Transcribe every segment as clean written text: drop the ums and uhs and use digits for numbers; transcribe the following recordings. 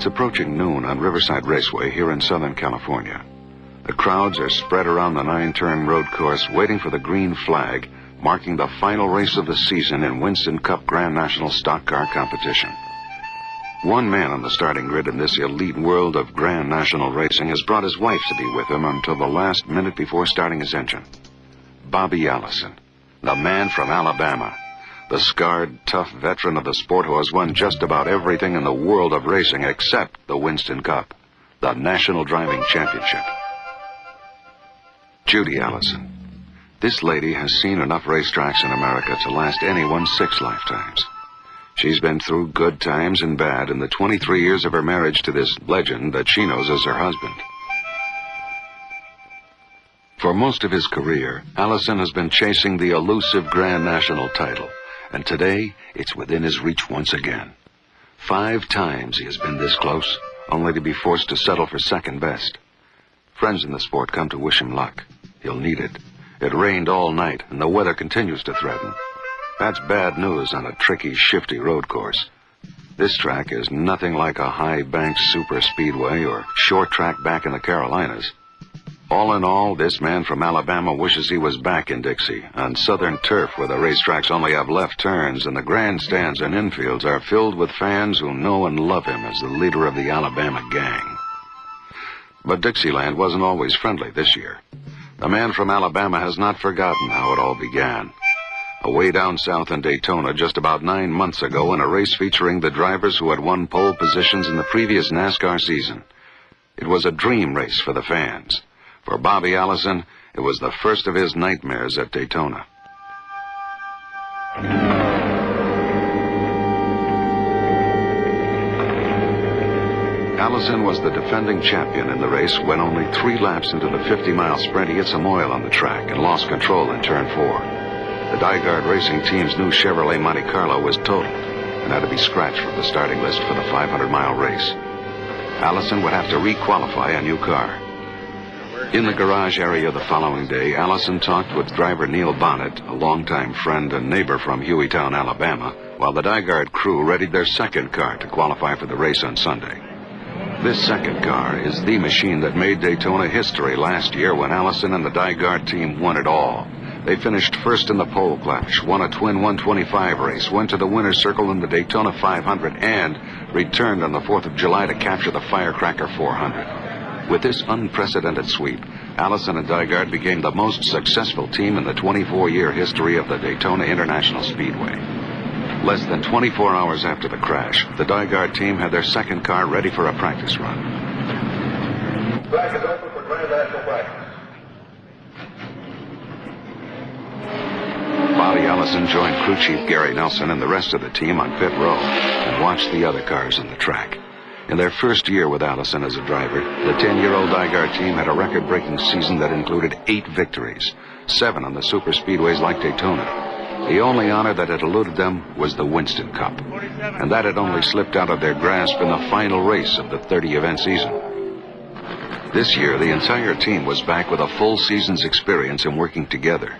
It's approaching noon on Riverside Raceway here in Southern California. The crowds are spread around the 9-turn road course waiting for the green flag, marking the final race of the season in Winston Cup Grand National Stock Car Competition. One man on the starting grid in this elite world of Grand National racing has brought his wife to be with him until the last minute before starting his engine. Bobby Allison, the man from Alabama. The scarred, tough veteran of the sport who has won just about everything in the world of racing except the Winston Cup, the National Driving Championship. Judy Allison. This lady has seen enough racetracks in America to last anyone's 6 lifetimes. She's been through good times and bad in the 23 years of her marriage to this legend that she knows as her husband. For most of his career, Allison has been chasing the elusive Grand National title. And today, it's within his reach once again. 5 times he has been this close, only to be forced to settle for second best. Friends in the sport come to wish him luck. He'll need it. It rained all night, and the weather continues to threaten. That's bad news on a tricky, shifty road course. This track is nothing like a high-banked super speedway or short track back in the Carolinas. All in all, this man from Alabama wishes he was back in Dixie, on southern turf where the racetracks only have left turns and the grandstands and infields are filled with fans who know and love him as the leader of the Alabama gang. But Dixieland wasn't always friendly this year. The man from Alabama has not forgotten how it all began. Away down south in Daytona just about 9 months ago in a race featuring the drivers who had won pole positions in the previous NASCAR season. It was a dream race for the fans. For Bobby Allison, it was the first of his nightmares at Daytona. Allison was the defending champion in the race when only 3 laps into the 50-mile sprint he hit some oil on the track and lost control in turn 4. The Dygard Racing Team's new Chevrolet Monte Carlo was totaled and had to be scratched from the starting list for the 500-mile race. Allison would have to re-qualify a new car. In the garage area the following day, Allison talked with driver Neil Bonnet, a longtime friend and neighbor from Hueytown, Alabama, while the Dygard crew readied their second car to qualify for the race on Sunday. This second car is the machine that made Daytona history last year when Allison and the Dygard team won it all. They finished first in the pole clash, won a twin 125 race, went to the winner's circle in the Daytona 500, and returned on the 4th of July to capture the Firecracker 400. With this unprecedented sweep, Allison and Dygard became the most successful team in the 24-year history of the Daytona International Speedway. Less than 24 hours after the crash, the Dygard team had their second car ready for a practice run. Track is open for Grand National practice. Bobby Allison joined crew chief Gary Nelson and the rest of the team on pit row and watched the other cars on the track. In their first year with Allison as a driver, the 10-year-old Dygard team had a record-breaking season that included 8 victories, 7 on the super speedways like Daytona. The only honor that had eluded them was the Winston Cup, and that had only slipped out of their grasp in the final race of the 30-event season. This year, the entire team was back with a full season's experience in working together.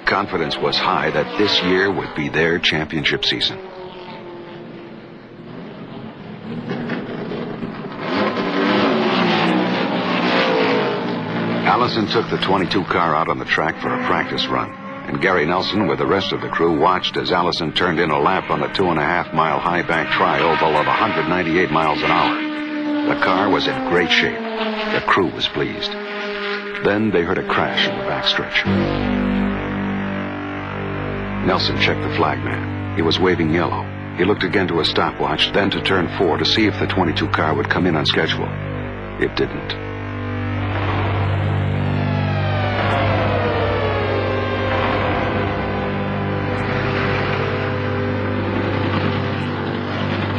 Confidence was high that this year would be their championship season. Allison took the 22 car out on the track for a practice run, and Gary Nelson with the rest of the crew watched as Allison turned in a lap on the 2.5-mile high-bank tri-oval of 198 miles an hour. The car was in great shape. The crew was pleased. Then they heard a crash in the backstretch. Nelson checked the flagman. He was waving yellow. He looked again to a stopwatch, then to turn 4 to see if the 22 car would come in on schedule. It didn't.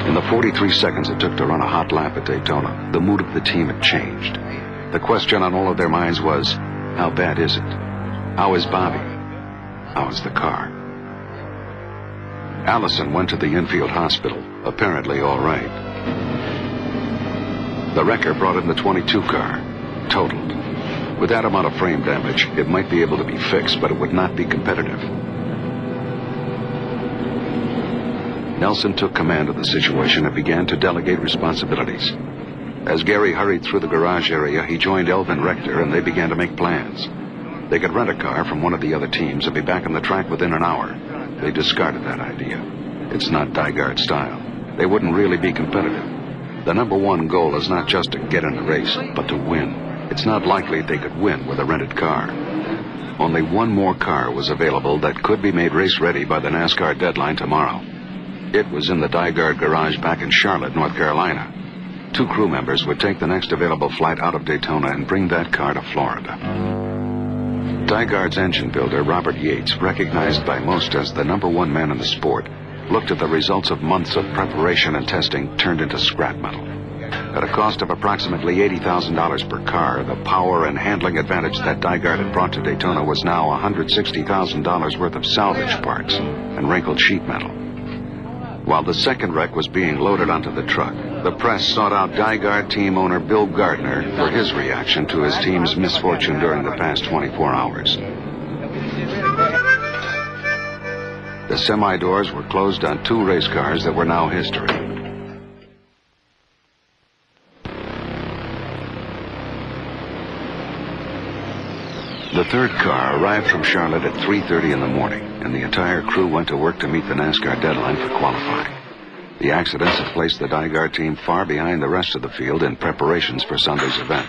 In the 43 seconds it took to run a hot lap at Daytona, the mood of the team had changed. The question on all of their minds was, how bad is it? How is Bobby? How is the car? Allison went to the infield hospital, apparently all right. The wrecker brought in the 22 car, totaled. With that amount of frame damage, it might be able to be fixed, but it would not be competitive. Nelson took command of the situation and began to delegate responsibilities. As Gary hurried through the garage area, he joined Elvin Rector and they began to make plans. They could rent a car from one of the other teams and be back on the track within an hour. They discarded that idea. It's not Dygard style. They wouldn't really be competitive. The #1 goal is not just to get in the race, but to win. It's not likely they could win with a rented car. Only one more car was available that could be made race-ready by the NASCAR deadline tomorrow. It was in the Dygard garage back in Charlotte, North Carolina. 2 crew members would take the next available flight out of Daytona and bring that car to Florida. Dygard's engine builder, Robert Yates, recognized by most as the #1 man in the sport, looked at the results of months of preparation and testing turned into scrap metal. At a cost of approximately $80,000 per car, the power and handling advantage that Dygard had brought to Daytona was now $160,000 worth of salvage parts and wrinkled sheet metal. While the second wreck was being loaded onto the truck, the press sought out Dygard team owner Bill Gardner for his reaction to his team's misfortune during the past 24 hours. The semi-doors were closed on 2 race cars that were now history. The third car arrived from Charlotte at 3:30 in the morning, and the entire crew went to work to meet the NASCAR deadline for qualifying. The accidents had placed the Dygard team far behind the rest of the field in preparations for Sunday's event.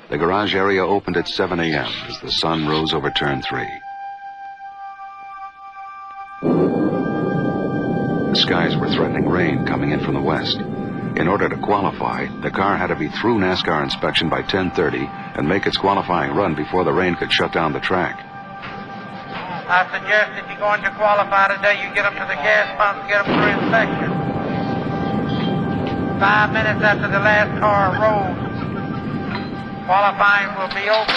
The garage area opened at 7 a.m. as the sun rose over turn 3. The skies were threatening rain coming in from the west. In order to qualify, the car had to be through NASCAR inspection by 10:30 and make its qualifying run before the rain could shut down the track. I suggest if you're going to qualify today, you get them to the gas pump, get them through inspection. 5 minutes after the last car rolls, qualifying will be open.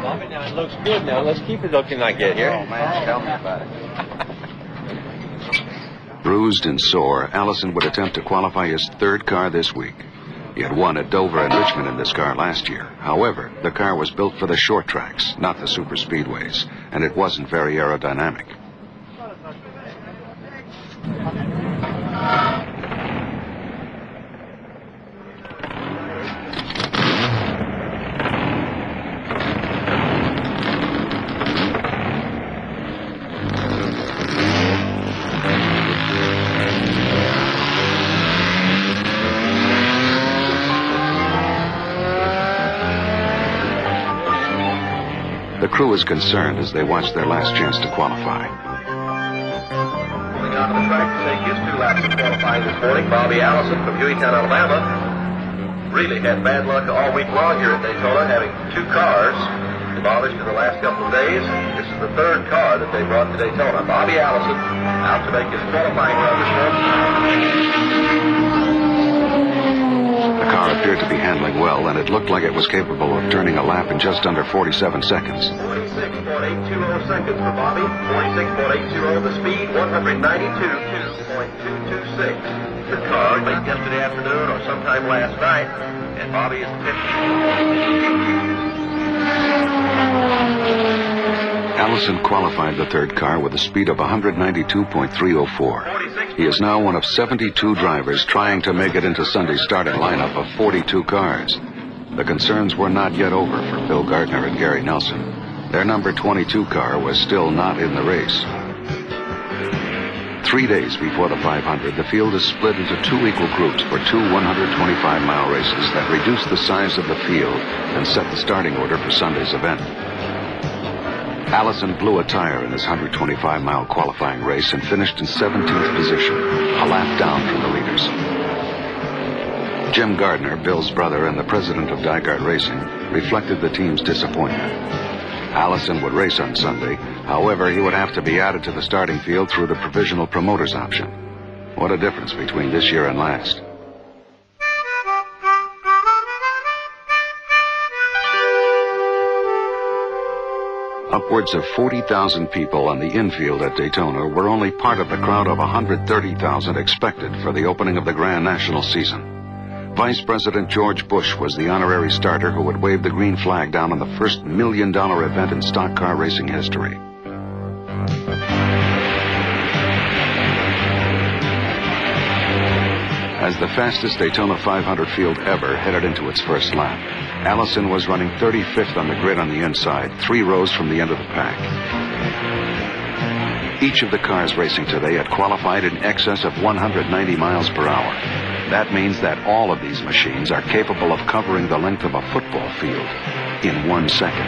Bobby, now it looks good now. Let's keep it looking like it here. Oh, man, tell me about it. Bruised and sore, Allison would attempt to qualify his third car this week. He had won at Dover and Richmond in this car last year. However, the car was built for the short tracks, not the super speedways, and it wasn't very aerodynamic. The crew was concerned as they watched their last chance to qualify. Moving on to the track to take his 2 laps of qualifying this morning, Bobby Allison from Hueytown, Alabama. Really had bad luck all week long here at Daytona, having 2 cars demolished in the last couple of days. This is the 3rd car that they brought to Daytona. Bobby Allison out to make his qualifying run this morning. The car appeared to be handling well, and it looked like it was capable of turning a lap in just under 47 seconds. 46.820 seconds for Bobby. 46.820 the speed. 192.226. The car late yesterday afternoon or sometime last night, and Bobby is 50. Allison qualified the third car with a speed of 192.304. He is now one of 72 drivers trying to make it into Sunday's starting lineup of 42 cars. The concerns were not yet over for Bill Gardner and Gary Nelson. Their number 22 car was still not in the race. 3 days before the 500, the field is split into 2 equal groups for 2 125-mile races that reduce the size of the field and set the starting order for Sunday's event. Allison blew a tire in his 125-mile qualifying race and finished in 17th position, a lap down from the leaders. Jim Gardner, Bill's brother and the president of Dygard Racing, reflected the team's disappointment. Allison would race on Sunday. However, he would have to be added to the starting field through the provisional promoters option. What a difference between this year and last. Upwards of 40,000 people on the infield at Daytona were only part of the crowd of 130,000 expected for the opening of the Grand National season. Vice President George Bush was the honorary starter who would wave the green flag down on the first $1 million event in stock car racing history. As the fastest Daytona 500 field ever headed into its first lap, Allison was running 35th on the grid on the inside, 3 rows from the end of the pack. Each of the cars racing today had qualified in excess of 190 miles per hour. That means that all of these machines are capable of covering the length of a football field in 1 second.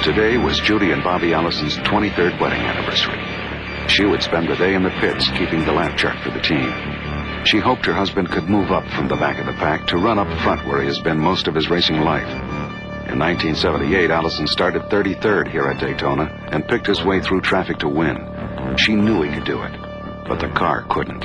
Today was Judy and Bobby Allison's 23rd wedding anniversary. She would spend the day in the pits keeping the lap chart for the team. She hoped her husband could move up from the back of the pack to run up front where he has been most of his racing life. In 1978, Allison started 33rd here at Daytona and picked his way through traffic to win. She knew he could do it, but the car couldn't.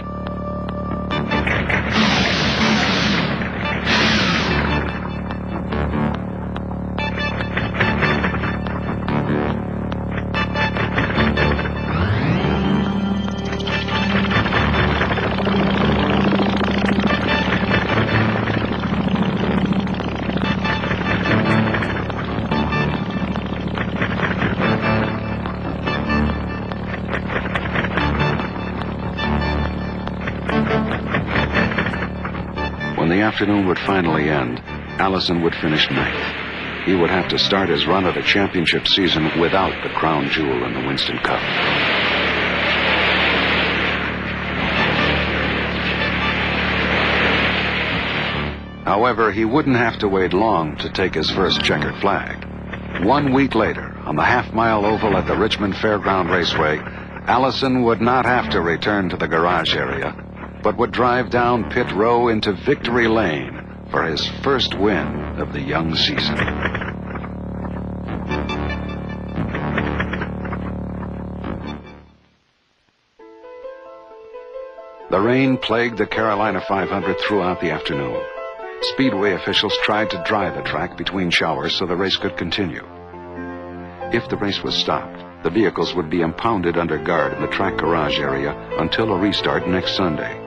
When the afternoon would finally end, Allison would finish 9th. He would have to start his run at a championship season without the crown jewel in the Winston Cup. However, he wouldn't have to wait long to take his first checkered flag. 1 week later, on the half-mile oval at the Richmond Fairground Raceway, Allison would not have to return to the garage area, but would drive down pit row into Victory Lane for his first win of the young season. The rain plagued the Carolina 500 throughout the afternoon. Speedway officials tried to dry the track between showers so the race could continue. If the race was stopped, the vehicles would be impounded under guard in the track garage area until a restart next Sunday.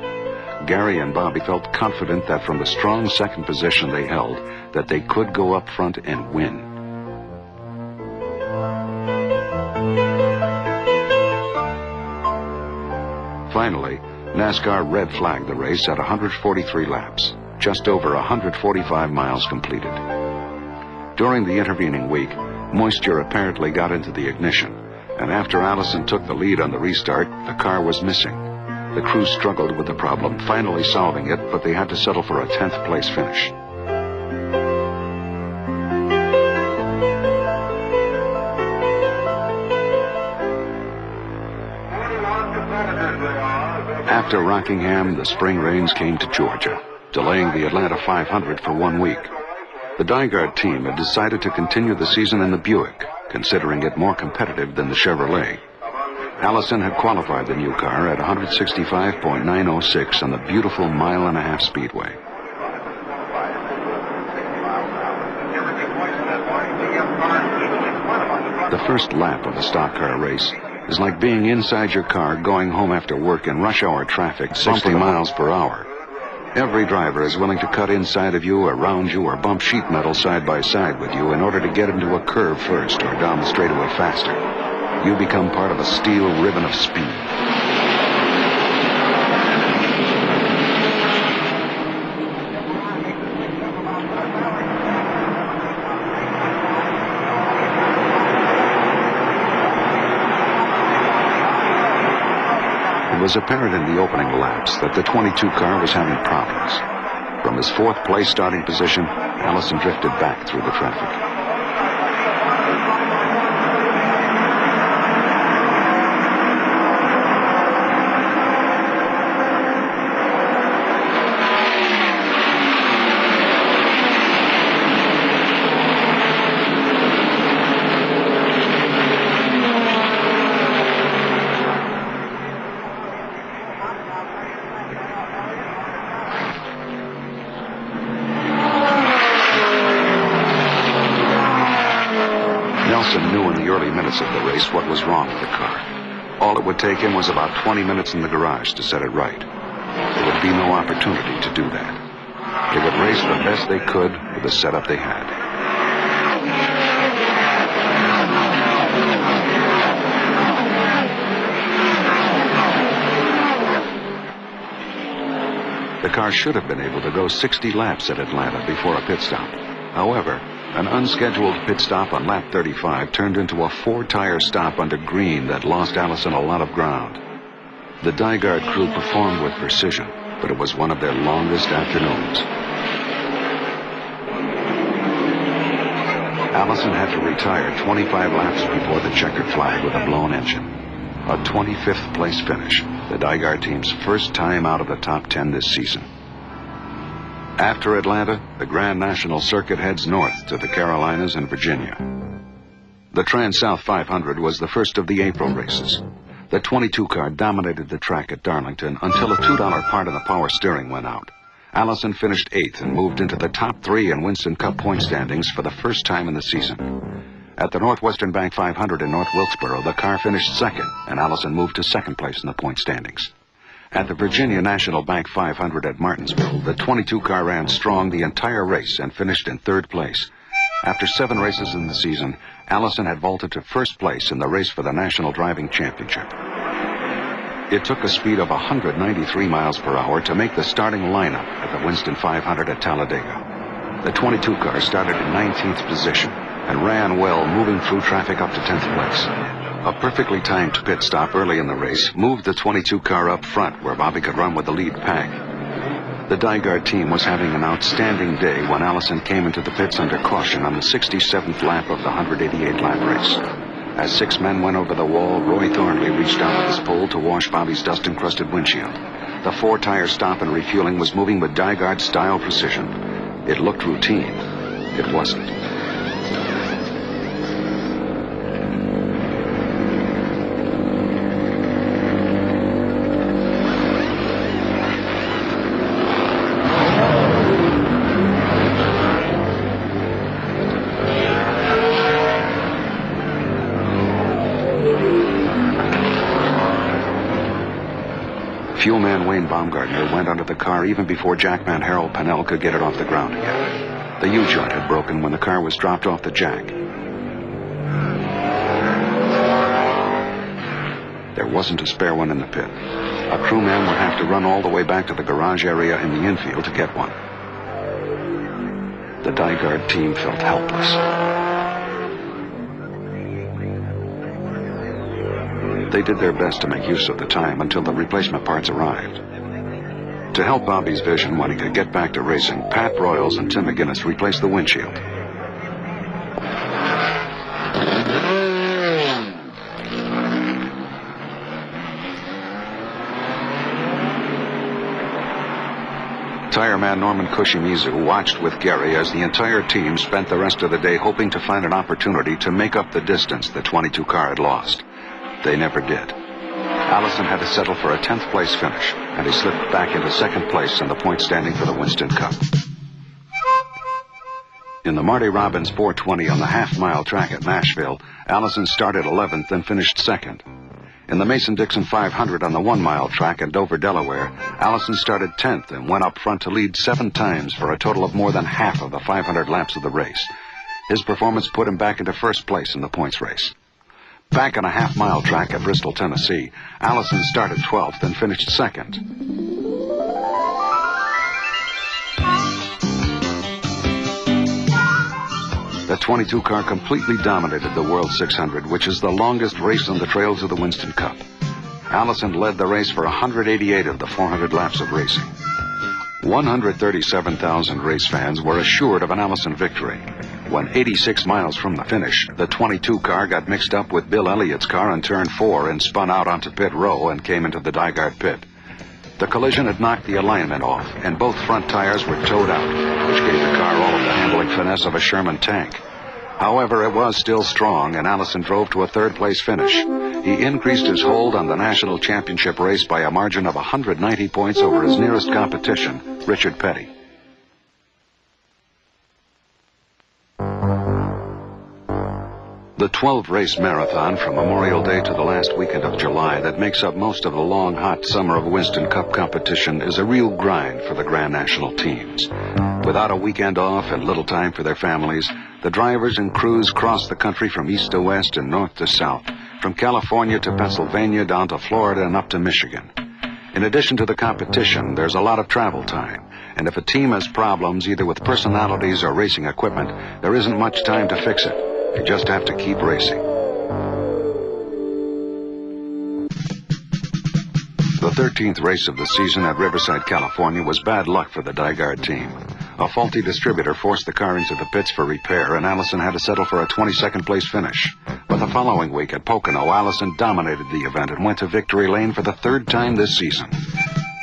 Gary and Bobby felt confident that from the strong second position they held, that they could go up front and win. Finally, NASCAR red flagged the race at 143 laps, just over 145 miles completed. During the intervening week, moisture apparently got into the ignition, and after Allison took the lead on the restart, the car was missing. The crew struggled with the problem, finally solving it, but they had to settle for a 10th place finish. After Rockingham, the spring rains came to Georgia, delaying the Atlanta 500 for 1 week. The Dygaard team had decided to continue the season in the Buick, considering it more competitive than the Chevrolet. Allison had qualified the new car at 165.906 on the beautiful mile-and-a-half speedway. The first lap of a stock car race is like being inside your car going home after work in rush hour traffic 60 miles per hour. Every driver is willing to cut inside of you, around you, or bump sheet metal side by side with you in order to get into a curve first or down the straightaway faster. You become part of a steel ribbon of speed. It was apparent in the opening laps that the 22 car was having problems. From his fourth place starting position, Allison drifted back through the traffic. Nelson knew in the early minutes of the race what was wrong with the car. All it would take him was about 20 minutes in the garage to set it right. There would be no opportunity to do that. They would race the best they could with the setup they had. The car should have been able to go 60 laps at Atlanta before a pit stop. However, an unscheduled pit stop on lap 35 turned into a 4-tire stop under green that lost Allison a lot of ground. The Dygaard crew performed with precision, but it was one of their longest afternoons. Allison had to retire 25 laps before the checkered flag with a blown engine. A 25th place finish, the Dygaard team's first time out of the top 10 this season. After Atlanta, the Grand National Circuit heads north to the Carolinas and Virginia. The Trans-South 500 was the first of the April races. The 22 car dominated the track at Darlington until a $2 part of the power steering went out. Allison finished 8th and moved into the top 3 in Winston Cup point standings for the first time in the season. At the Northwestern Bank 500 in North Wilkesboro, the car finished 2nd, and Allison moved to 2nd place in the point standings. At the Virginia National Bank 500 at Martinsville, the 22 car ran strong the entire race and finished in 3rd place. After 7 races in the season, Allison had vaulted to 1st place in the race for the National Driving Championship. It took a speed of 193 miles per hour to make the starting lineup at the Winston 500 at Talladega. The 22 car started in 19th position and ran well, moving through traffic up to 10th place. A perfectly timed pit stop early in the race moved the 22 car up front where Bobby could run with the lead pack. The Dygaard team was having an outstanding day when Allison came into the pits under caution on the 67th lap of the 188-lap race. As 6 men went over the wall, Roy Thornley reached out with his pole to wash Bobby's dust-encrusted windshield. The 4-tire stop and refueling was moving with Dygaard-style precision. It looked routine. It wasn't. Fuelman Wayne Baumgartner went under the car even before jackman Harold Pennell could get it off the ground again. The U-joint had broken when the car was dropped off the jack. There wasn't a spare one in the pit. A crewman would have to run all the way back to the garage area in the infield to get one. The Dygaard team felt helpless. They did their best to make use of the time until the replacement parts arrived. To help Bobby's vision when he could get back to racing, Pat Broyles and Tim McGinnis replaced the windshield. Tire man Norman Kushimizu watched with Gary as the entire team spent the rest of the day hoping to find an opportunity to make up the distance the 22 car had lost. They never did. Allison had to settle for a 10th place finish, and he slipped back into 2nd place in the point standing for the Winston Cup. In the Marty Robbins 420 on the half-mile track at Nashville, Allison started 11th and finished 2nd. In the Mason-Dixon 500 on the 1-mile track at Dover, Delaware, Allison started 10th and went up front to lead 7 times for a total of more than half of the 500 laps of the race. His performance put him back into 1st place in the points race. Back on a half-mile track at Bristol, Tennessee, Allison started 12th and finished 2nd. The 22 car completely dominated the World 600, which is the longest race on the trails of the Winston Cup. Allison led the race for 188 of the 400 laps of racing. 137,000 race fans were assured of an Allison victory. When 86 miles from the finish, the 22 car got mixed up with Bill Elliott's car on turn 4 and spun out onto pit row and came into the Dygard pit. The collision had knocked the alignment off, and both front tires were towed out, which gave the car all of the handling finesse of a Sherman tank. However, it was still strong, and Allison drove to a third-place finish. He increased his hold on the national championship race by a margin of 190 points over his nearest competition, Richard Petty. The 12-race marathon from Memorial Day to the last weekend of July that makes up most of the long, hot summer of Winston Cup competition is a real grind for the Grand National teams. Without a weekend off and little time for their families, the drivers and crews cross the country from east to west and north to south, from California to Pennsylvania down to Florida and up to Michigan. In addition to the competition, there's a lot of travel time, and if a team has problems either with personalities or racing equipment, there isn't much time to fix it. You just have to keep racing. The 13th race of the season at Riverside, California was bad luck for the Dygard team. A faulty distributor forced the car into the pits for repair, and Allison had to settle for a 22nd place finish. But the following week at Pocono, Allison dominated the event and went to victory lane for the third time this season.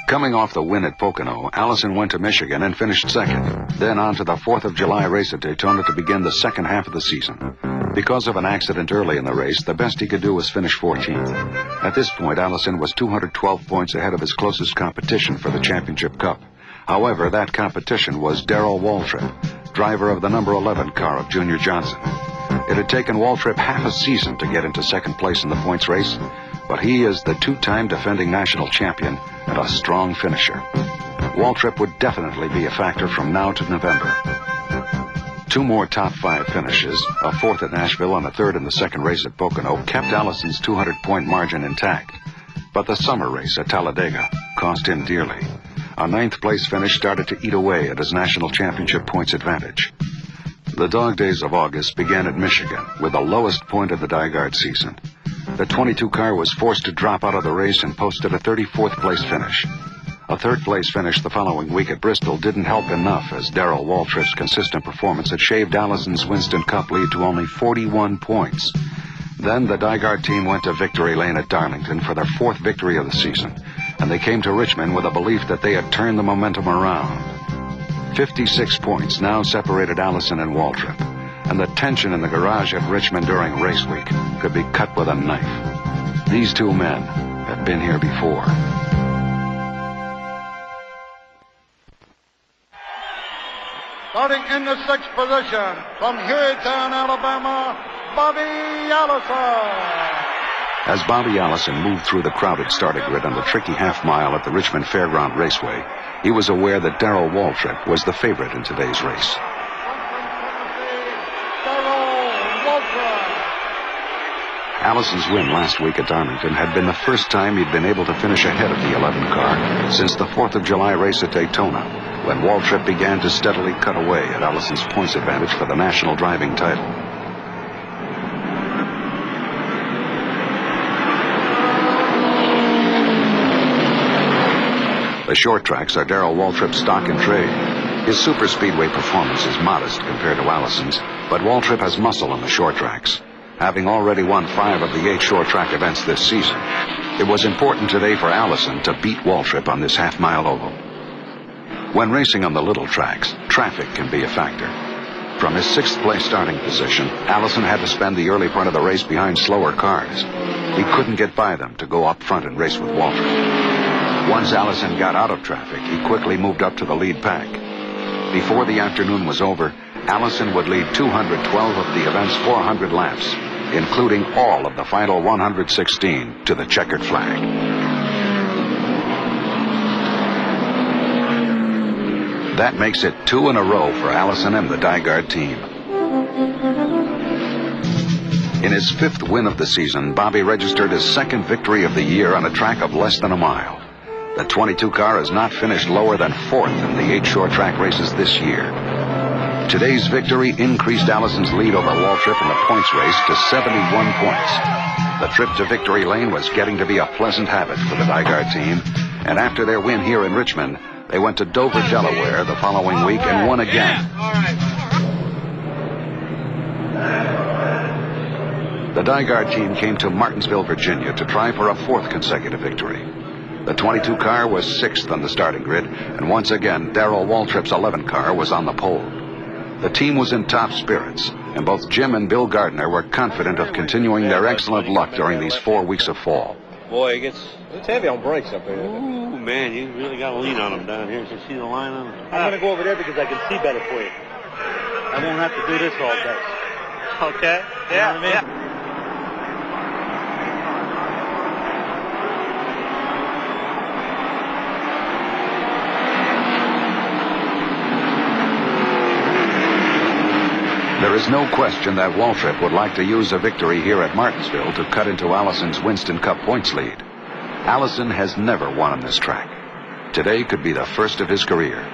Coming off the win at Pocono, Allison went to Michigan and finished second, then on to the 4th of July race at Daytona to begin the second half of the season. Because of an accident early in the race, the best he could do was finish 14th. At this point, Allison was 212 points ahead of his closest competition for the championship cup. However, that competition was Darrell Waltrip, driver of the number 11 car of Junior Johnson. It had taken Waltrip half a season to get into second place in the points race, but he is the two-time defending national champion and a strong finisher. Waltrip would definitely be a factor from now to November. Two more top 5 finishes, a 4th at Nashville and a 3rd in the second race at Pocono, kept Allison's 200-point margin intact. But the summer race at Talladega cost him dearly. A 9th place finish started to eat away at his national championship points advantage. The dog days of August began at Michigan with the lowest point of the Dygard season. The 22 car was forced to drop out of the race and posted a 34th place finish. A 3rd place finish the following week at Bristol didn't help enough, as Darrell Waltrip's consistent performance had shaved Allison's Winston Cup lead to only 41 points. Then the Dygard team went to victory lane at Darlington for their 4th victory of the season, and they came to Richmond with a belief that they had turned the momentum around. 56 points now separated Allison and Waltrip, and the tension in the garage at Richmond during race week could be cut with a knife. These two men had been here before. Starting in the 6th position from Hueytown, Alabama, Bobby Allison. As Bobby Allison moved through the crowded starter grid on the tricky half-mile at the Richmond Fairground Raceway, he was aware that Darrell Waltrip was the favorite in today's race. Allison's win last week at Darlington had been the first time he'd been able to finish ahead of the 11 car since the 4th of July race at Daytona, when Waltrip began to steadily cut away at Allison's points advantage for the national driving title. The short tracks are Darrell Waltrip's stock and trade. His superspeedway performance is modest compared to Allison's, but Waltrip has muscle on the short tracks. Having already won 5 of the 8 short track events this season, it was important today for Allison to beat Waltrip on this half-mile oval. When racing on the little tracks, traffic can be a factor. From his 6th place starting position, Allison had to spend the early part of the race behind slower cars. He couldn't get by them to go up front and race with Waltrip. Once Allison got out of traffic, he quickly moved up to the lead pack. Before the afternoon was over, Allison would lead 212 of the event's 400 laps, including all of the final 116 to the checkered flag. That makes it 2 in a row for Allison and the Dygard team. In his 5th win of the season, Bobby registered his 2nd victory of the year on a track of less than a mile. The 22 car has not finished lower than 4th in the 8 short track races this year. Today's victory increased Allison's lead over Waltrip in the points race to 71 points. The trip to victory lane was getting to be a pleasant habit for the Dygard team, and after their win here in Richmond, they went to Dover, Delaware the following week and won again. The Dygard team came to Martinsville, Virginia to try for a fourth consecutive victory. The 22 car was sixth on the starting grid, and once again, Darrell Waltrip's 11 car was on the pole. The team was in top spirits, and both Jim and Bill Gardner were confident of continuing their excellent luck during these 4 weeks of fall. Boy, it's heavy on brakes up here. Ooh, man, you really got to lean on them down here. You see the line on them? I'm going to go over there because I can see better for you. I won't have to do this all day. Okay. Yeah, You know what I mean? There is no question that Waltrip would like to use a victory here at Martinsville to cut into Allison's Winston Cup points lead. Allison has never won on this track. Today could be the first of his career.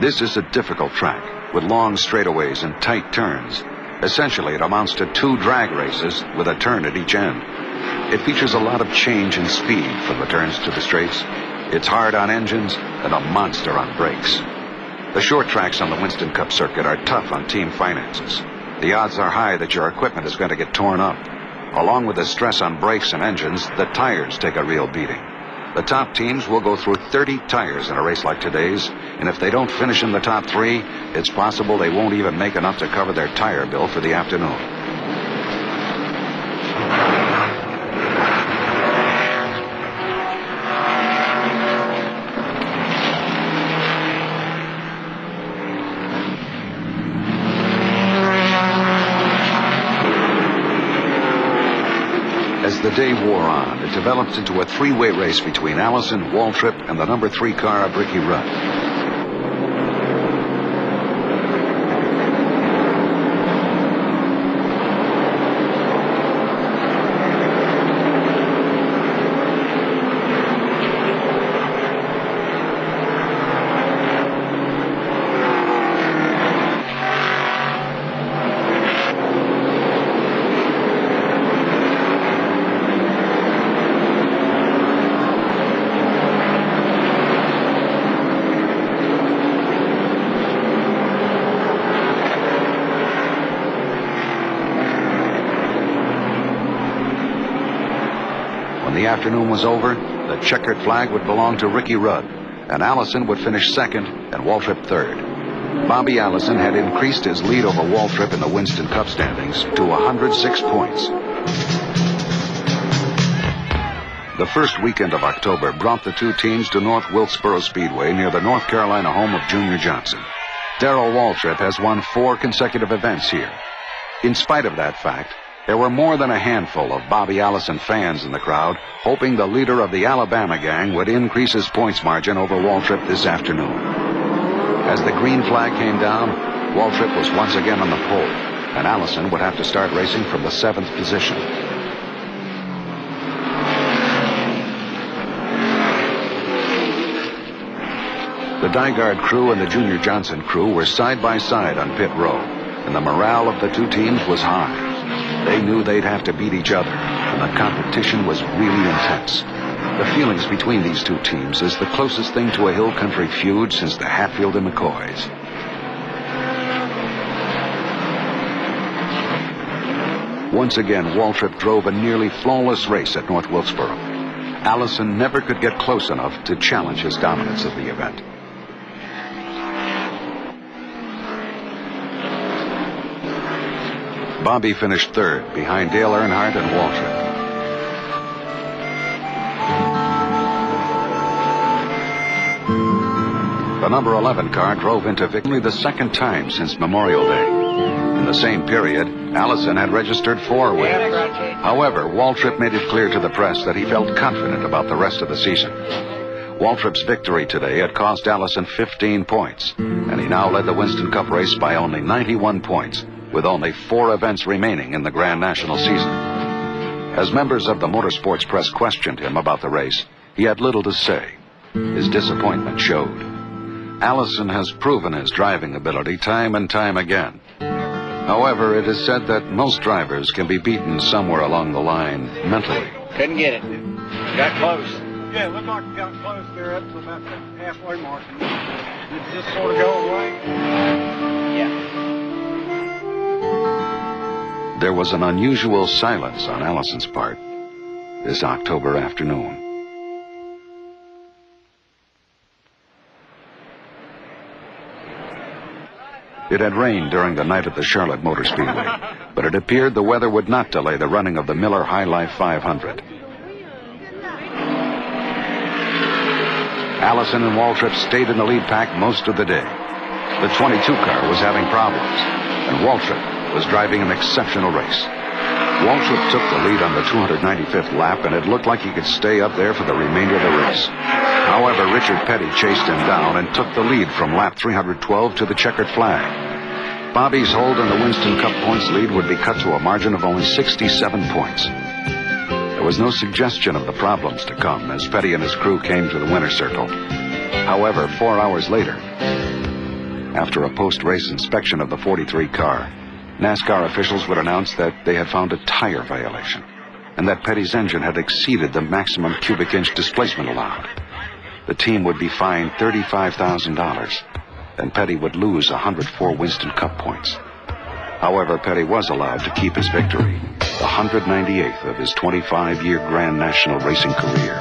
This is a difficult track with long straightaways and tight turns. Essentially, it amounts to 2 drag races with a turn at each end. It features a lot of change in speed from the turns to the straights. It's hard on engines and a monster on brakes. The short tracks on the Winston Cup circuit are tough on team finances. The odds are high that your equipment is going to get torn up. Along with the stress on brakes and engines, the tires take a real beating. The top teams will go through 30 tires in a race like today's, and if they don't finish in the top 3, it's possible they won't even make enough to cover their tire bill for the afternoon. As the day wore on, it developed into a 3-way race between Allison, Waltrip, and the number 3 car of Ricky Rudd. When the afternoon was over, the checkered flag would belong to Ricky Rudd, and Allison would finish second and Waltrip third. Bobby Allison had increased his lead over Waltrip in the Winston Cup standings to 106 points. The first weekend of October brought the 2 teams to North Wilkesboro Speedway near the North Carolina home of Junior Johnson. Darrell Waltrip has won 4 consecutive events here. In spite of that fact, there were more than a handful of Bobby Allison fans in the crowd, hoping the leader of the Alabama gang would increase his points margin over Waltrip this afternoon. As the green flag came down, Waltrip was once again on the pole, and Allison would have to start racing from the 7th position. The Dygard crew and the Junior Johnson crew were side by side on pit row, and the morale of the 2 teams was high. They knew they'd have to beat each other, and the competition was really intense. The feelings between these 2 teams is the closest thing to a hill country feud since the Hatfield and McCoys. Once again, Waltrip drove a nearly flawless race at North Wilkesboro. Allison never could get close enough to challenge his dominance of the event. Bobby finished third behind Dale Earnhardt and Waltrip. The number 11 car drove into victory the 2nd time since Memorial Day. In the same period, Allison had registered 4 wins. However, Waltrip made it clear to the press that he felt confident about the rest of the season. Waltrip's victory today had cost Allison 15 points, and he now led the Winston Cup race by only 91 points, with only 4 events remaining in the Grand National season. As members of the motorsports press questioned him about the race, he had little to say. His disappointment showed. Allison has proven his driving ability time and time again. However, it is said that most drivers can be beaten somewhere along the line mentally. Couldn't get it. Got close. Yeah, it looked like we got close there up to about the halfway mark. Did it just sort of go away? Yeah. There was an unusual silence on Allison's part this October afternoon. It had rained during the night at the Charlotte Motor Speedway, but it appeared the weather would not delay the running of the Miller High Life 500. Allison and Waltrip stayed in the lead pack most of the day. The 22 car was having problems, and Waltrip was driving an exceptional race. Waltrip took the lead on the 295th lap, and it looked like he could stay up there for the remainder of the race. However, Richard Petty chased him down and took the lead from lap 312 to the checkered flag. Bobby's hold on the Winston Cup points lead would be cut to a margin of only 67 points. There was no suggestion of the problems to come as Petty and his crew came to the winner's circle. However, 4 hours later, after a post-race inspection of the 43 car, NASCAR officials would announce that they had found a tire violation and that Petty's engine had exceeded the maximum cubic inch displacement allowed. The team would be fined $35,000, and Petty would lose 104 Winston Cup points. However, Petty was allowed to keep his victory, the 198th of his 25-year Grand National racing career.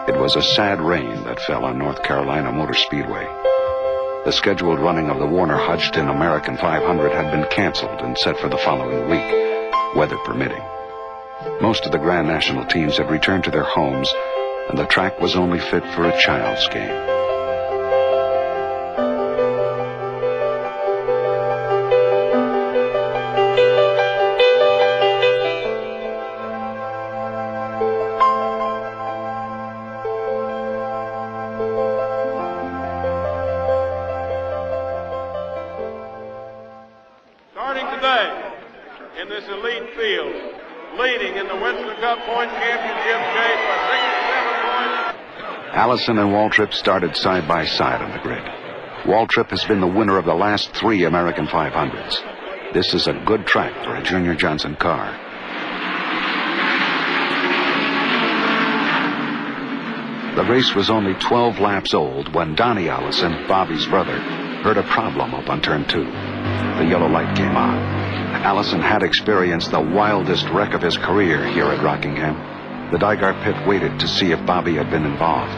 It was a sad rain that fell on North Carolina Motor Speedway. The scheduled running of the Warner-Hodgson American 500 had been canceled and set for the following week, weather permitting. Most of the Grand National teams had returned to their homes, and the track was only fit for a child's game. Starting today in this elite field, leading in the Winston Cup Point Championship chase by 67 points. Allison and Waltrip started side by side on the grid. Waltrip has been the winner of the last 3 American 500s. This is a good track for a Junior Johnson car. The race was only 12 laps old when Donnie Allison, Bobby's brother, heard a problem up on turn 2. The yellow light came on. Allison had experienced the wildest wreck of his career here at Rockingham. The Dygart pit waited to see if Bobby had been involved.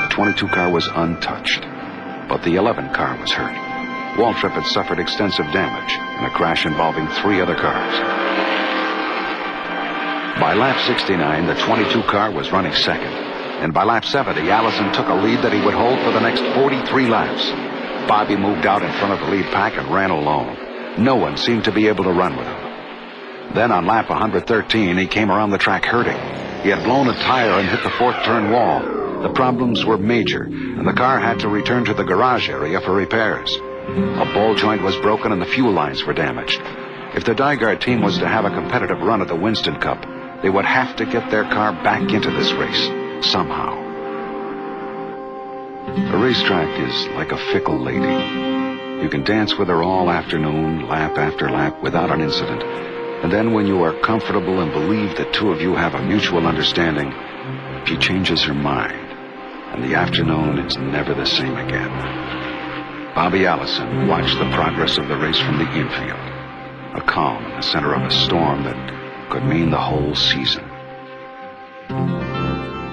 The 22 car was untouched, but the 11 car was hurt. Waltrip had suffered extensive damage in a crash involving 3 other cars. By lap 69, the 22 car was running second. And by lap 70, Allison took a lead that he would hold for the next 43 laps. Bobby moved out in front of the lead pack and ran alone. No one seemed to be able to run with him. Then on lap 113, he came around the track hurting. He had blown a tire and hit the 4th turn wall. The problems were major, and the car had to return to the garage area for repairs. A ball joint was broken and the fuel lines were damaged. If the Dygart team was to have a competitive run at the Winston Cup, they would have to get their car back into this race. Somehow. A racetrack is like a fickle lady. You can dance with her all afternoon, lap after lap, without an incident. And then when you are comfortable and believe the two of you have a mutual understanding, she changes her mind. And the afternoon is never the same again. Bobby Allison watched the progress of the race from the infield. A calm in the center of a storm that could mean the whole season.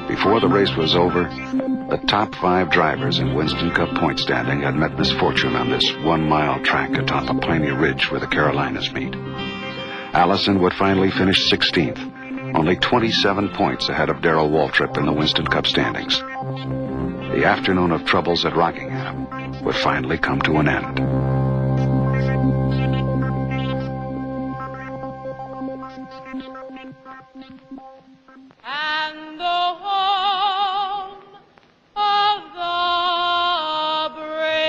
Before the race was over, the top 5 drivers in Winston Cup point standing had met misfortune on this 1-mile track atop a piney ridge where the Carolinas meet. Allison would finally finish 16th, only 27 points ahead of Darrell Waltrip in the Winston Cup standings. The afternoon of troubles at Rockingham would finally come to an end. And the home of the brave.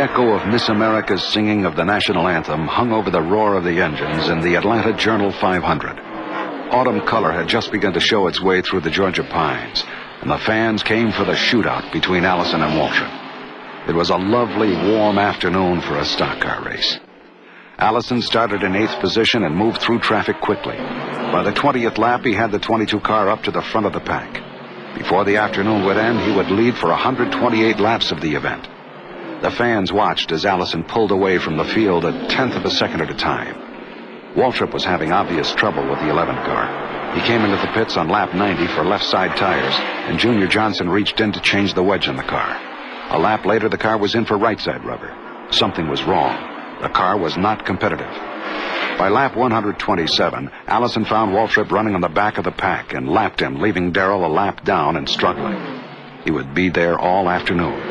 echo of Miss America's singing of the national anthem hung over the roar of the engines in the Atlanta Journal 500. Autumn color had just begun to show its way through the Georgia pines, and the fans came for the shootout between Allison and Waltrip. It was a lovely, warm afternoon for a stock car race. Allison started in 8th position and moved through traffic quickly. By the 20th lap, he had the 22 car up to the front of the pack. Before the afternoon would end, he would lead for 128 laps of the event. The fans watched as Allison pulled away from the field a tenth of a second at a time. Waltrip was having obvious trouble with the 11 car. He came into the pits on lap 90 for left side tires, and Junior Johnson reached in to change the wedge in the car. A lap later, the car was in for right side rubber. Something was wrong. The car was not competitive. By lap 127, Allison found Waltrip running on the back of the pack and lapped him, leaving Darrell a lap down and struggling. He would be there all afternoon.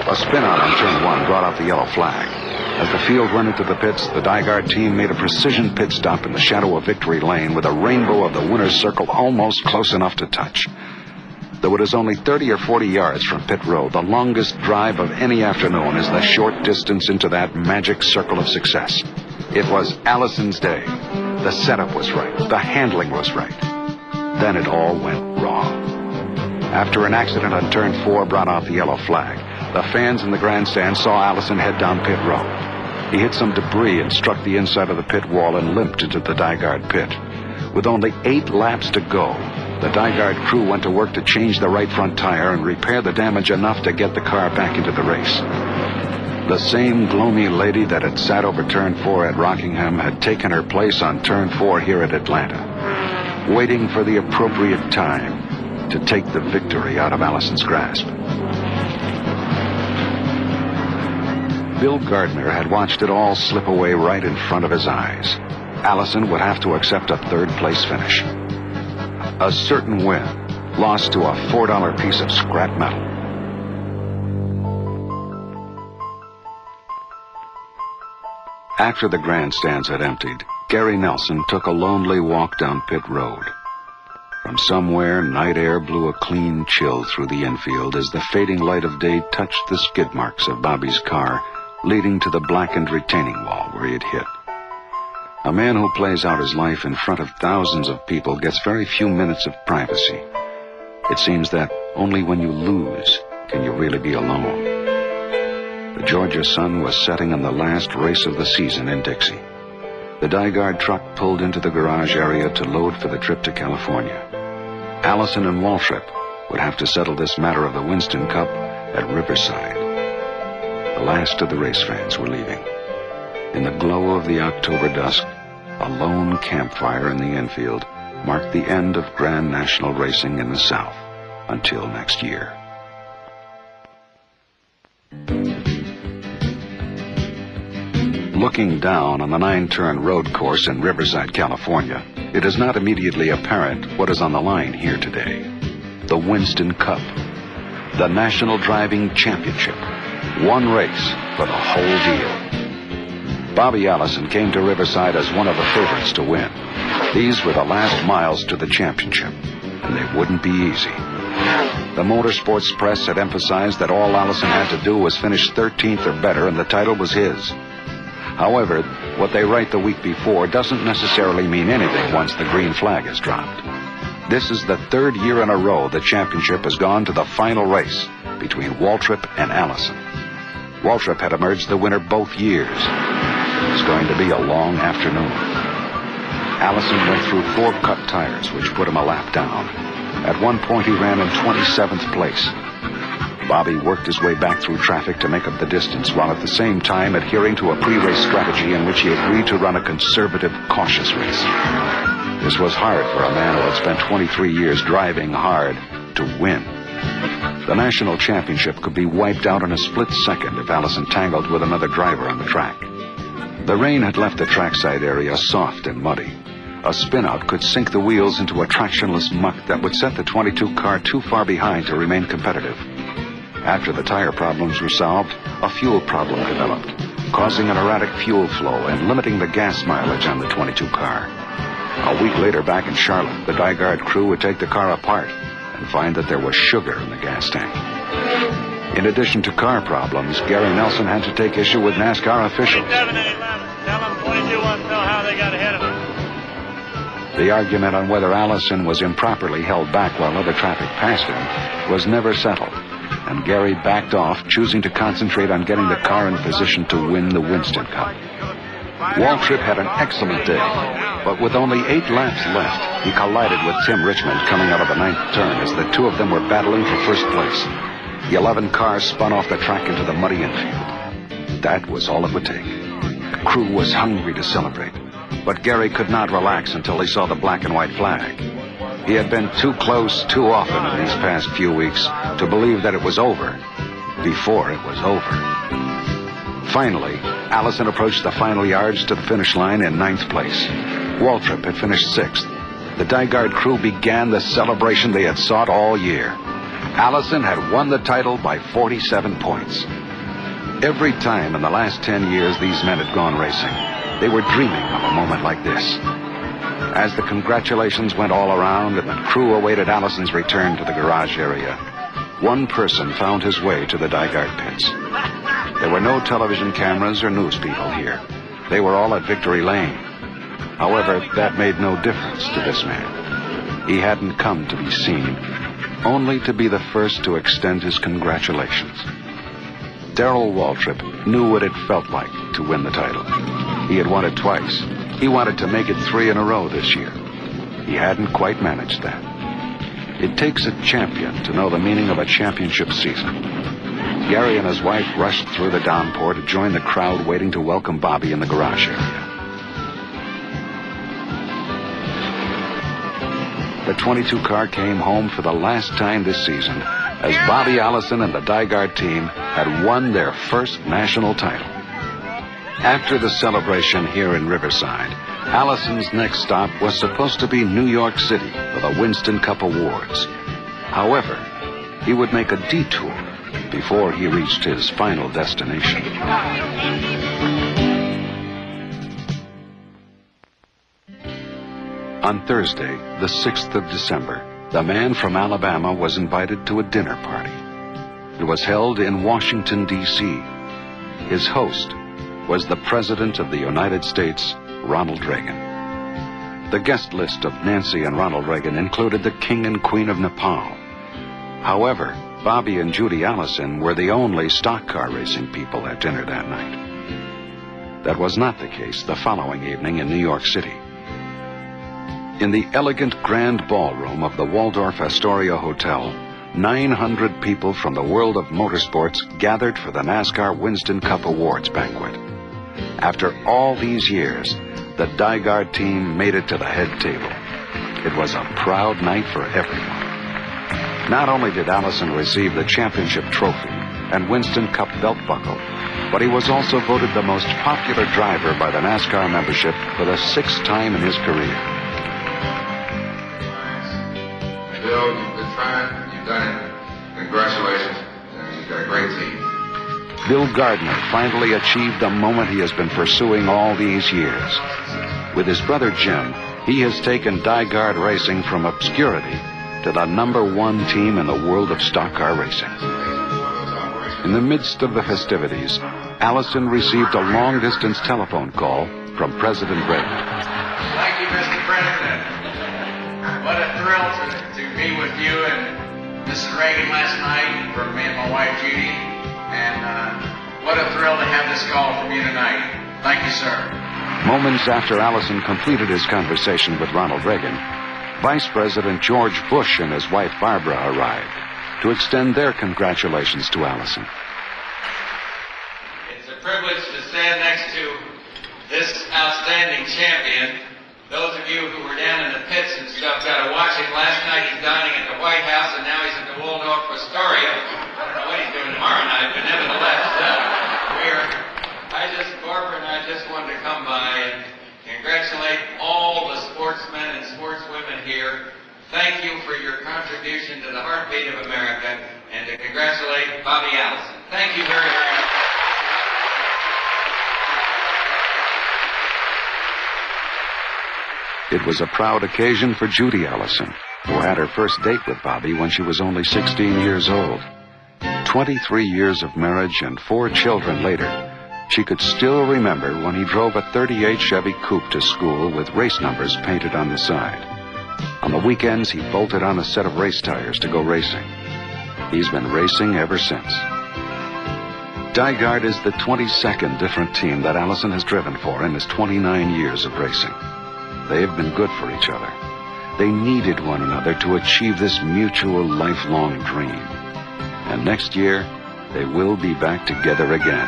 A spin-out on turn 1 brought out the yellow flag. As the field went into the pits, the Dygard team made a precision pit stop in the shadow of Victory Lane with a rainbow of the winner's circle almost close enough to touch. Though it is only 30 or 40 yards from pit road, the longest drive of any afternoon is the short distance into that magic circle of success. It was Allison's day. The setup was right. The handling was right. Then it all went wrong. After an accident on turn 4 brought out the yellow flag, the fans in the grandstand saw Allison head down pit road. He hit some debris and struck the inside of the pit wall and limped into the Dygard pit. With only 8 laps to go, the Dygard crew went to work to change the right front tire and repair the damage enough to get the car back into the race. The same gloomy lady that had sat over turn 4 at Rockingham had taken her place on turn 4 here at Atlanta, waiting for the appropriate time to take the victory out of Allison's grasp. Bill Gardner had watched it all slip away right in front of his eyes. Allison would have to accept a 3rd place finish. A certain win, lost to a $4 piece of scrap metal. After the grandstands had emptied, Gary Nelson took a lonely walk down pit road. From somewhere, night air blew a clean chill through the infield as the fading light of day touched the skid marks of Bobby's car, leading to the blackened retaining wall where he had hit. A man who plays out his life in front of thousands of people gets very few minutes of privacy. It seems that only when you lose can you really be alone. The Georgia sun was setting in the last race of the season in Dixie. The Dygard truck pulled into the garage area to load for the trip to California. Allison and Waltrip would have to settle this matter of the Winston Cup at Riverside. The last of the race fans were leaving. In the glow of the October dusk, a lone campfire in the infield marked the end of Grand National racing in the South until next year. Looking down on the 9-turn road course in Riverside, California, it is not immediately apparent what is on the line here today. The Winston Cup, the National Driving Championship. One race for the whole deal. Bobby Allison came to Riverside as one of the favorites to win. These were the last miles to the championship, and they wouldn't be easy. The motorsports press had emphasized that all Allison had to do was finish 13th or better, and the title was his. However, what they write the week before doesn't necessarily mean anything once the green flag is dropped. This is the 3rd year in a row the championship has gone to the final race between Waltrip and Allison. Waltrip had emerged the winner both years. It was going to be a long afternoon. Allison went through 4 cut tires, which put him a lap down. At one point, he ran in 27th place. Bobby worked his way back through traffic to make up the distance, while at the same time adhering to a pre-race strategy in which he agreed to run a conservative, cautious race. This was hard for a man who had spent 23 years driving hard to win. The national championship could be wiped out in a split second if Allison tangled with another driver on the track. The rain had left the trackside area soft and muddy. A spin-out could sink the wheels into a tractionless muck that would set the 22 car too far behind to remain competitive. After the tire problems were solved, a fuel problem developed, causing an erratic fuel flow and limiting the gas mileage on the 22 car. A week later, back in Charlotte, the Dygard crew would take the car apart and find that there was sugar in the gas tank. In addition to car problems, Gary Nelson had to take issue with NASCAR officials. 27 and 11. Tell them 22 won't tell how they got ahead of us. The argument on whether Allison was improperly held back while other traffic passed him was never settled, and Gary backed off, choosing to concentrate on getting the car in position to win the Winston Cup. Waltrip had an excellent day, but with only 8 laps left, he collided with Tim Richmond coming out of the 9th turn as the two of them were battling for first place. The 11 cars spun off the track into the muddy infield. That was all it would take. The crew was hungry to celebrate, but Gary could not relax until he saw the black and white flag. He had been too close too often in these past few weeks to believe that it was over before it was over. Finally, Allison approached the final yards to the finish line in 9th place. Waltrip had finished 6th. The Dygard crew began the celebration they had sought all year. Allison had won the title by 47 points. Every time in the last 10 years these men had gone racing, they were dreaming of a moment like this. As the congratulations went all around and the crew awaited Allison's return to the garage area, one person found his way to the Dygard pits. There were no television cameras or news people here. They were all at Victory Lane. However, that made no difference to this man. He hadn't come to be seen, only to be the first to extend his congratulations. Darrell Waltrip knew what it felt like to win the title. He had won it twice. He wanted to make it 3 in a row this year. He hadn't quite managed that. It takes a champion to know the meaning of a championship season. Gary and his wife rushed through the downpour to join the crowd waiting to welcome Bobby in the garage area. The 22 car came home for the last time this season as Bobby Allison and the Dygard team had won their first national title. After the celebration here in Riverside, Allison's next stop was supposed to be New York City for the Winston Cup Awards. However, he would make a detour before he reached his final destination. On Thursday, the 6th of December, the man from Alabama was invited to a dinner party. It was held in Washington, D.C. His host was the President of the United States, Ronald Reagan. The guest list of Nancy and Ronald Reagan included the King and Queen of Nepal. However, Bobby and Judy Allison were the only stock car racing people at dinner that night. That was not the case the following evening in New York City. In the elegant grand ballroom of the Waldorf Astoria Hotel, 900 people from the world of motorsports gathered for the NASCAR Winston Cup Awards banquet. After all these years, the Dygard team made it to the head table. It was a proud night for everyone. Not only did Allison receive the championship trophy and Winston Cup belt buckle, but he was also voted the most popular driver by the NASCAR membership for the 6th time in his career. Bill, you've been trying, you've done it. Congratulations, and you've got a great team. Bill Gardner finally achieved the moment he has been pursuing all these years. With his brother Jim, he has taken Dygard racing from obscurity to the #1 team in the world of stock car racing. In the midst of the festivities, Allison received a long-distance telephone call from President Reagan. Thank you, Mr. President. What a thrill to be with you and Mrs. Reagan last night, for me and my wife Judy. And what a thrill to have this call from you tonight. Thank you, sir. Moments after Allison completed his conversation with Ronald Reagan, Vice President George Bush and his wife Barbara arrived to extend their congratulations to Allison. It's a privilege to stand next to this outstanding champion. Those of you who were down in the pits and stuff got to watch it. Last night he's dining at the White House, and now he's at the Waldorf Astoria. I don't know what he's doing tomorrow night, but nevertheless, Barbara and I just wanted to come by and congratulate all the sportsmen and sportswomen here. Thank you for your contribution to the heartbeat of America, and to congratulate Bobby Allison. Thank you very much. It was a proud occasion for Judy Allison, who had her first date with Bobby when she was only 16 years old. 23 years of marriage and 4 children later, she could still remember when he drove a '38 Chevy Coupe to school with race numbers painted on the side. On the weekends, he bolted on a set of race tires to go racing. He's been racing ever since. Dygaard is the 22nd different team that Allison has driven for in his 29 years of racing. They have been good for each other. They needed one another to achieve this mutual lifelong dream. And next year, they will be back together again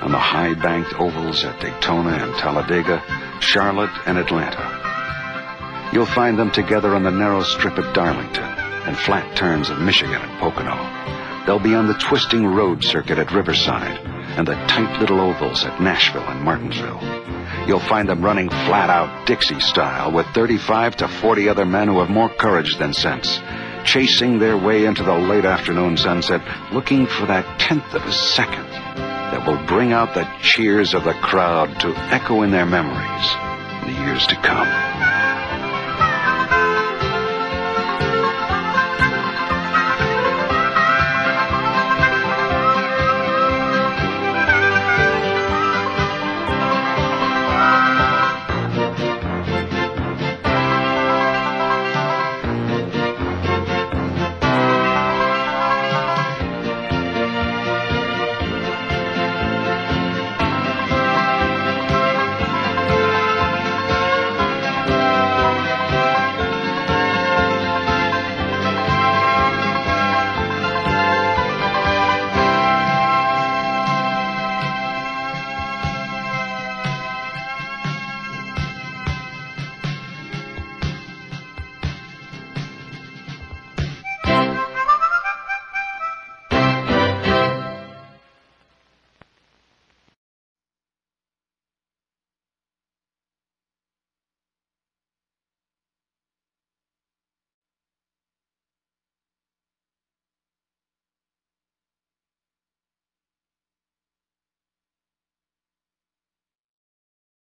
on the high-banked ovals at Daytona and Talladega, Charlotte and Atlanta. You'll find them together on the narrow strip at Darlington and flat turns at Michigan and Pocono. They'll be on the twisting road circuit at Riverside and the tight little ovals at Nashville and Martinsville. You'll find them running flat-out Dixie style with 35 to 40 other men who have more courage than sense, chasing their way into the late afternoon sunset, looking for that 1/10 of a second that will bring out the cheers of the crowd to echo in their memories in the years to come.